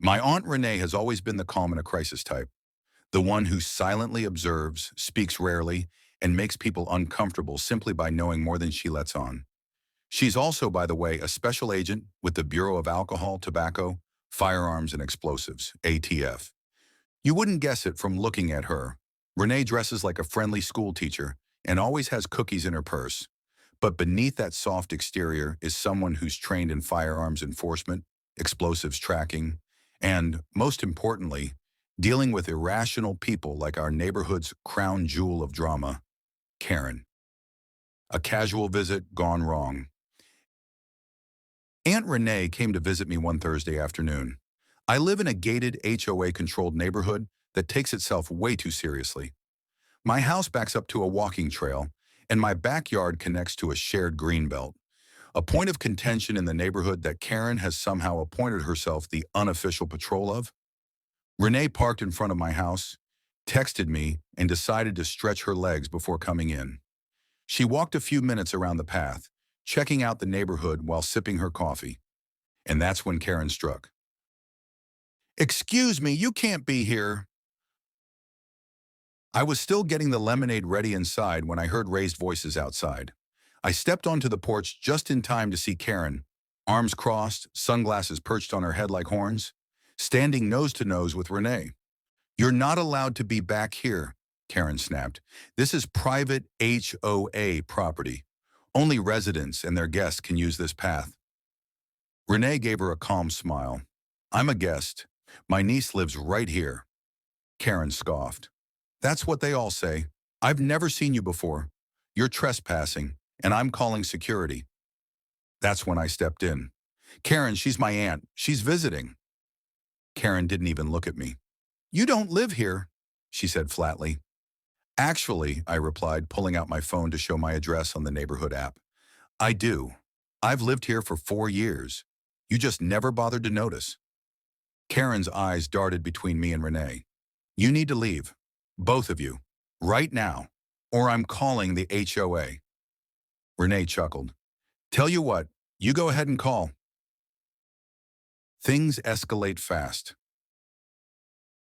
My Aunt Renee has always been the calm in a crisis type, the one who silently observes, speaks rarely, and makes people uncomfortable simply by knowing more than she lets on. She's also, by the way, a special agent with the Bureau of Alcohol, Tobacco, Firearms, and Explosives, ATF. You wouldn't guess it from looking at her. Renee dresses like a friendly school teacher and always has cookies in her purse. But beneath that soft exterior is someone who's trained in firearms enforcement, explosives tracking, and, most importantly, dealing with irrational people like our neighborhood's crown jewel of drama, Karen. A casual visit gone wrong. Aunt Renee came to visit me one Thursday afternoon. I live in a gated HOA-controlled neighborhood that takes itself way too seriously. My house backs up to a walking trail, and my backyard connects to a shared greenbelt, a point of contention in the neighborhood that Karen has somehow appointed herself the unofficial patrol of. Renee parked in front of my house, texted me, and decided to stretch her legs before coming in. She walked a few minutes around the path, checking out the neighborhood while sipping her coffee. And that's when Karen struck. "Excuse me, you can't be here." I was still getting the lemonade ready inside when I heard raised voices outside. I stepped onto the porch just in time to see Karen, arms crossed, sunglasses perched on her head like horns, standing nose to nose with Renee. "You're not allowed to be back here," Karen snapped. "This is private HOA property. Only residents and their guests can use this path." Renee gave her a calm smile. "I'm a guest. My niece lives right here." Karen scoffed. "That's what they all say. I've never seen you before. You're trespassing, and I'm calling security." That's when I stepped in. "Karen, she's my aunt. She's visiting." Karen didn't even look at me. "You don't live here," she said flatly. "Actually," I replied, pulling out my phone to show my address on the neighborhood app. "I do. I've lived here for 4 years. You just never bothered to notice." Karen's eyes darted between me and Renee. "You need to leave. Both of you. Right now. Or I'm calling the HOA." Renee chuckled. "Tell you what, you go ahead and call." Things escalate fast.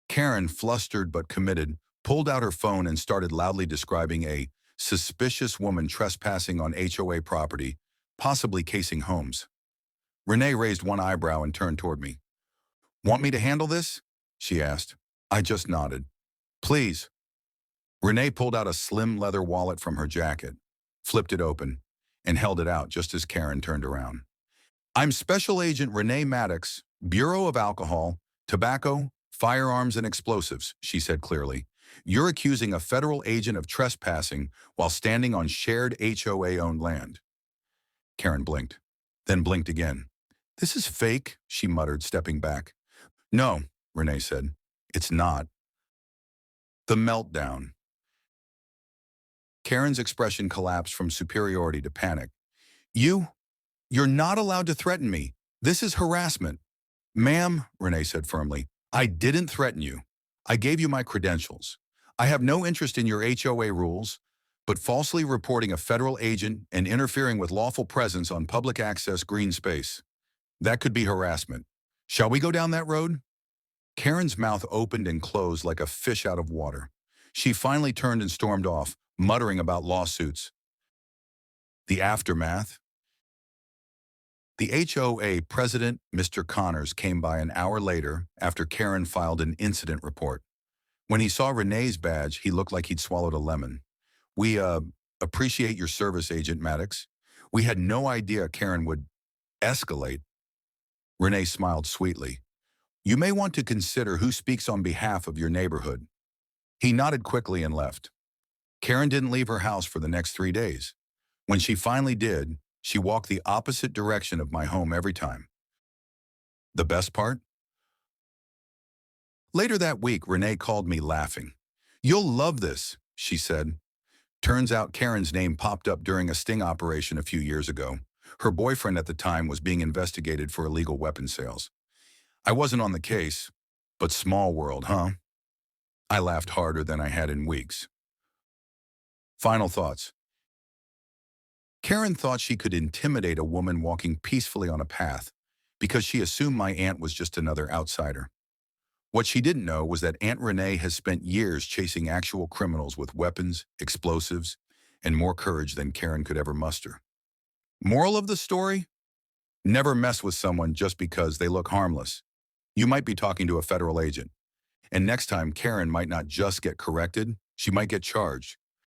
Karen, flustered but committed, pulled out her phone and started loudly describing a suspicious woman trespassing on HOA property, possibly casing homes. Renee raised one eyebrow and turned toward me. "Want me to handle this?" she asked. I just nodded. "Please." Renee pulled out a slim leather wallet from her jacket, flipped it open, and held it out just as Karen turned around. "I'm Special Agent Renee Maddox, Bureau of Alcohol, Tobacco, Firearms, and Explosives," she said clearly. "You're accusing a federal agent of trespassing while standing on shared HOA-owned land." Karen blinked, then blinked again. "This is fake," she muttered, stepping back. "No," Renee said. "It's not." The meltdown. Karen's expression collapsed from superiority to panic. You're not allowed to threaten me. This is harassment." "Ma'am," Renee said firmly, "I didn't threaten you. I gave you my credentials. I have no interest in your HOA rules, but falsely reporting a federal agent and interfering with lawful presence on public access green space. That could be harassment. Shall we go down that road?" Karen's mouth opened and closed like a fish out of water. She finally turned and stormed off, muttering about lawsuits. The aftermath. The HOA president, Mr. Connors, came by an hour later after Karen filed an incident report. When he saw Renee's badge, he looked like he'd swallowed a lemon. "We, appreciate your service, Agent Maddox. We had no idea Karen would escalate." Renee smiled sweetly. "You may want to consider who speaks on behalf of your neighborhood." He nodded quickly and left. Karen didn't leave her house for the next 3 days. When she finally did, she walked the opposite direction of my home every time. The best part? Later that week, Renee called me laughing. "You'll love this," she said. Turns out Karen's name popped up during a sting operation a few years ago. Her boyfriend at the time was being investigated for illegal weapon sales. I wasn't on the case, but small world, huh? I laughed harder than I had in weeks. Final thoughts. Karen thought she could intimidate a woman walking peacefully on a path, because she assumed my aunt was just another outsider. What she didn't know was that Aunt Renee has spent years chasing actual criminals with weapons, explosives, and more courage than Karen could ever muster. Moral of the story? Never mess with someone just because they look harmless. You might be talking to a federal agent, and next time Karen might not just get corrected, she might get charged.